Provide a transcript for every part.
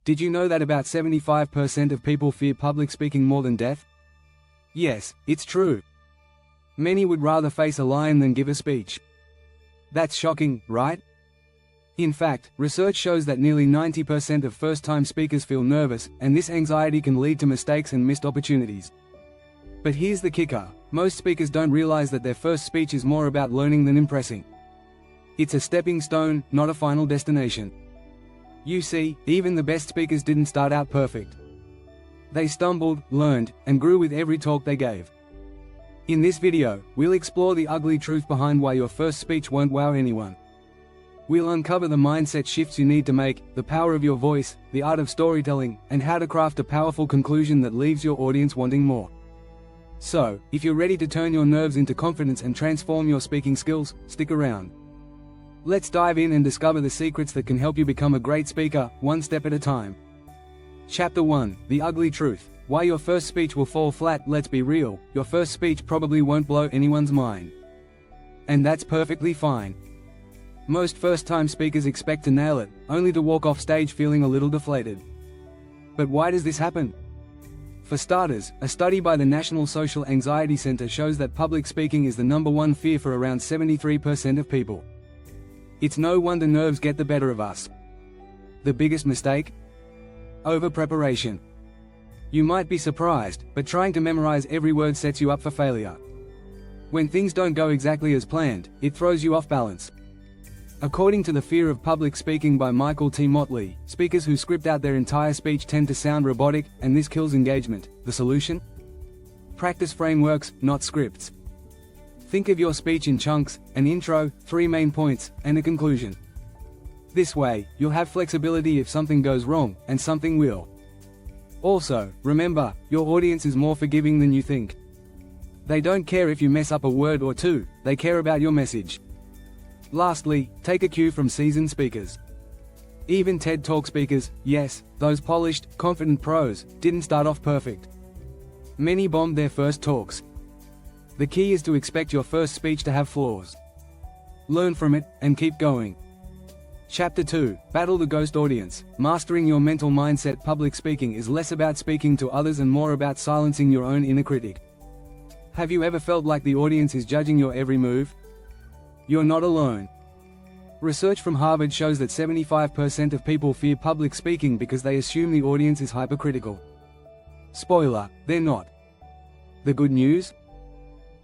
Did you know that about 75% of people fear public speaking more than death? Yes, it's true. Many would rather face a lion than give a speech. That's shocking, right? In fact, research shows that nearly 90% of first-time speakers feel nervous, and this anxiety can lead to mistakes and missed opportunities. But here's the kicker: most speakers don't realize that their first speech is more about learning than impressing. It's a stepping stone, not a final destination. You see, even the best speakers didn't start out perfect. They stumbled, learned, and grew with every talk they gave. In this video, we'll explore the ugly truth behind why your first speech won't wow anyone. We'll uncover the mindset shifts you need to make, the power of your voice, the art of storytelling, and how to craft a powerful conclusion that leaves your audience wanting more. So, if you're ready to turn your nerves into confidence and transform your speaking skills, stick around. Let's dive in and discover the secrets that can help you become a great speaker, one step at a time. Chapter 1: The Ugly Truth. Why your first speech will fall flat. Let's be real, your first speech probably won't blow anyone's mind. And that's perfectly fine. Most first-time speakers expect to nail it, only to walk off stage feeling a little deflated. But why does this happen? For starters, a study by the National Social Anxiety Center shows that public speaking is the #1 fear for around 73% of people. It's no wonder nerves get the better of us. The biggest mistake? Over-preparation. You might be surprised, but trying to memorize every word sets you up for failure. When things don't go exactly as planned, it throws you off balance. According to The Fear of Public Speaking by Michael T. Motley, speakers who script out their entire speech tend to sound robotic, and this kills engagement. The solution? Practice frameworks, not scripts. Think of your speech in chunks: an intro, 3 main points, and a conclusion. This way, you'll have flexibility if something goes wrong, and something will. Also, remember, your audience is more forgiving than you think. They don't care if you mess up a word or two, they care about your message. Lastly, take a cue from seasoned speakers. Even TED Talk speakers, yes, those polished, confident pros, didn't start off perfect. Many bombed their first talks. The key is to expect your first speech to have flaws. Learn from it, and keep going. Chapter 2: Battle the Ghost Audience. Mastering your mental mindset. Public speaking is less about speaking to others and more about silencing your own inner critic. Have you ever felt like the audience is judging your every move? You're not alone. Research from Harvard shows that 75% of people fear public speaking because they assume the audience is hypercritical. Spoiler, they're not. The good news?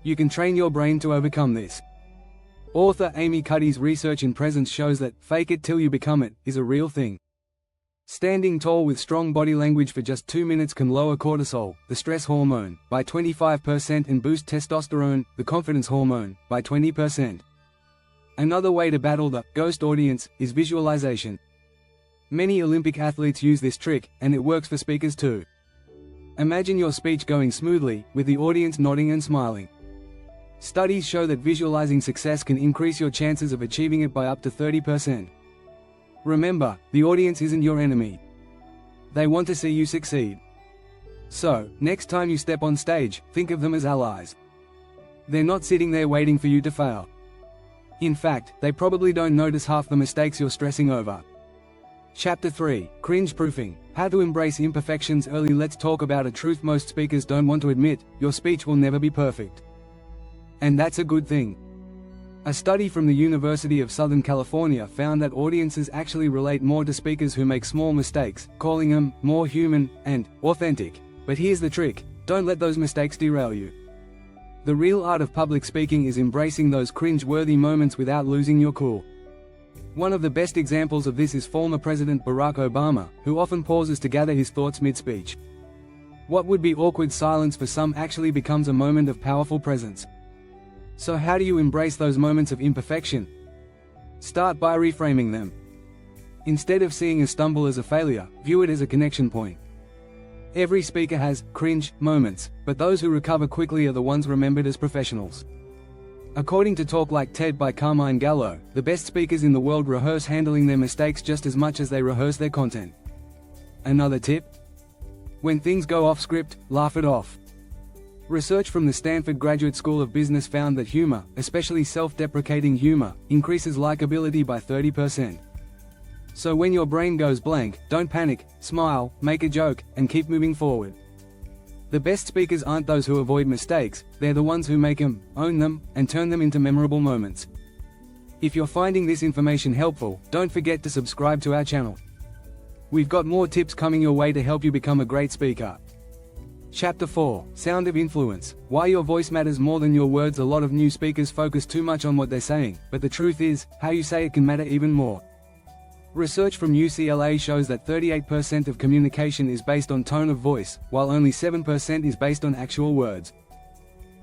You can train your brain to overcome this. Author Amy Cuddy's research in presence shows that "fake it till you become it" is a real thing. Standing tall with strong body language for just 2 minutes can lower cortisol, the stress hormone, by 25% and boost testosterone, the confidence hormone, by 20%. Another way to battle the ghost audience is visualization. Many Olympic athletes use this trick, and it works for speakers too. Imagine your speech going smoothly, with the audience nodding and smiling. Studies show that visualizing success can increase your chances of achieving it by up to 30%. Remember, the audience isn't your enemy. They want to see you succeed. So, next time you step on stage, think of them as allies. They're not sitting there waiting for you to fail. In fact, they probably don't notice half the mistakes you're stressing over. Chapter 3: Cringe Proofing. How to embrace imperfections early. Let's talk about a truth most speakers don't want to admit: your speech will never be perfect. And that's a good thing. A study from the University of Southern California found that audiences actually relate more to speakers who make small mistakes, calling them more human and authentic. But here's the trick: don't let those mistakes derail you. The real art of public speaking is embracing those cringe-worthy moments without losing your cool. One of the best examples of this is former President Barack Obama, who often pauses to gather his thoughts mid-speech. What would be awkward silence for some actually becomes a moment of powerful presence. So how do you embrace those moments of imperfection? Start by reframing them. Instead of seeing a stumble as a failure, view it as a connection point. Every speaker has cringe moments, but those who recover quickly are the ones remembered as professionals. According to Talk Like TED by Carmine Gallo, the best speakers in the world rehearse handling their mistakes just as much as they rehearse their content. Another tip? When things go off script, laugh it off. Research from the Stanford Graduate School of Business found that humor, especially self-deprecating humor, increases likability by 30%. So when your brain goes blank, don't panic, smile, make a joke, and keep moving forward. The best speakers aren't those who avoid mistakes, they're the ones who make them, own them, and turn them into memorable moments. If you're finding this information helpful, don't forget to subscribe to our channel. We've got more tips coming your way to help you become a great speaker. Chapter 4, Sound of Influence, Why Your Voice Matters More Than Your Words. A lot of new speakers focus too much on what they're saying, but the truth is, how you say it can matter even more. Research from UCLA shows that 38% of communication is based on tone of voice, while only 7% is based on actual words.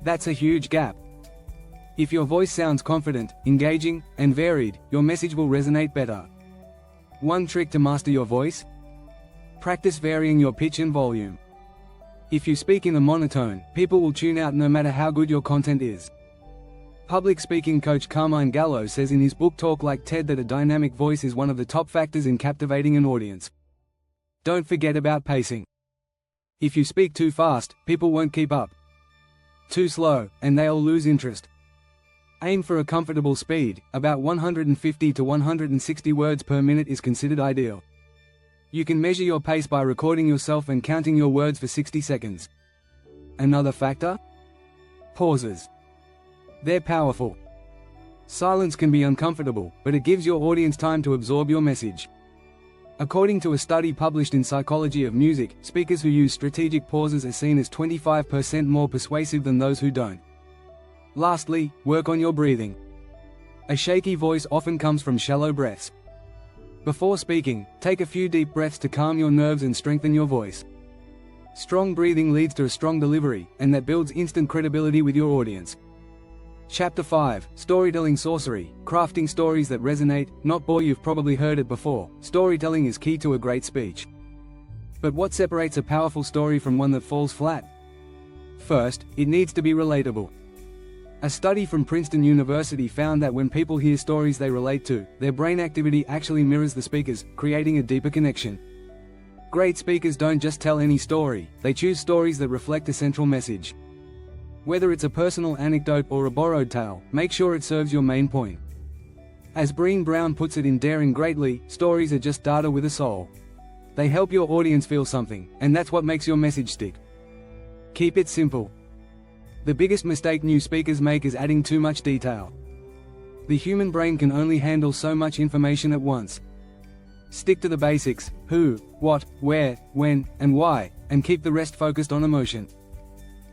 That's a huge gap. If your voice sounds confident, engaging, and varied, your message will resonate better. One trick to master your voice? Practice varying your pitch and volume. If you speak in a monotone, people will tune out no matter how good your content is. Public speaking coach Carmine Gallo says in his book Talk Like TED that a dynamic voice is one of the top factors in captivating an audience. Don't forget about pacing. If you speak too fast, people won't keep up. Too slow, and they'll lose interest. Aim for a comfortable speed, about 150 to 160 words per minute is considered ideal. You can measure your pace by recording yourself and counting your words for 60 seconds. Another factor? Pauses. They're powerful. Silence can be uncomfortable, but it gives your audience time to absorb your message. According to a study published in Psychology of Music, speakers who use strategic pauses are seen as 25% more persuasive than those who don't. Lastly, work on your breathing. A shaky voice often comes from shallow breaths. Before speaking, take a few deep breaths to calm your nerves and strengthen your voice. Strong breathing leads to a strong delivery, and that builds instant credibility with your audience. Chapter 5, Storytelling Sorcery, Crafting Stories That Resonate, Not Bore. You've probably heard it before, storytelling is key to a great speech. But what separates a powerful story from one that falls flat? First, it needs to be relatable. A study from Princeton University found that when people hear stories they relate to, their brain activity actually mirrors the speaker's, creating a deeper connection. Great speakers don't just tell any story, they choose stories that reflect a central message. Whether it's a personal anecdote or a borrowed tale, make sure it serves your main point. As Brené Brown puts it in Daring Greatly, stories are just data with a soul. They help your audience feel something, and that's what makes your message stick. Keep it simple. The biggest mistake new speakers make is adding too much detail. The human brain can only handle so much information at once. Stick to the basics: who, what, where, when, and why, and keep the rest focused on emotion.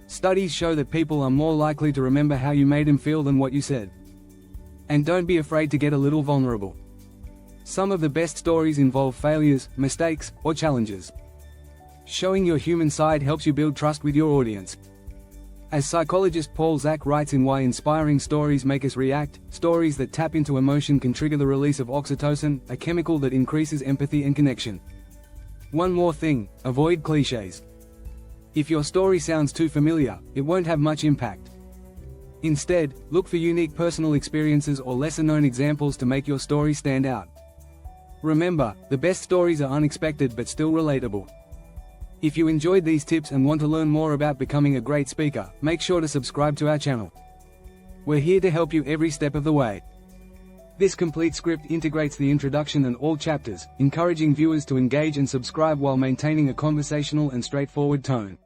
Studies show that people are more likely to remember how you made them feel than what you said. And don't be afraid to get a little vulnerable. Some of the best stories involve failures, mistakes, or challenges. Showing your human side helps you build trust with your audience. As psychologist Paul Zak writes in Why Inspiring Stories Make Us React, stories that tap into emotion can trigger the release of oxytocin, a chemical that increases empathy and connection. One more thing, avoid cliches. If your story sounds too familiar, it won't have much impact. Instead, look for unique personal experiences or lesser-known examples to make your story stand out. Remember, the best stories are unexpected but still relatable. If you enjoyed these tips and want to learn more about becoming a great speaker, make sure to subscribe to our channel. We're here to help you every step of the way. This complete script integrates the introduction and all chapters, encouraging viewers to engage and subscribe while maintaining a conversational and straightforward tone.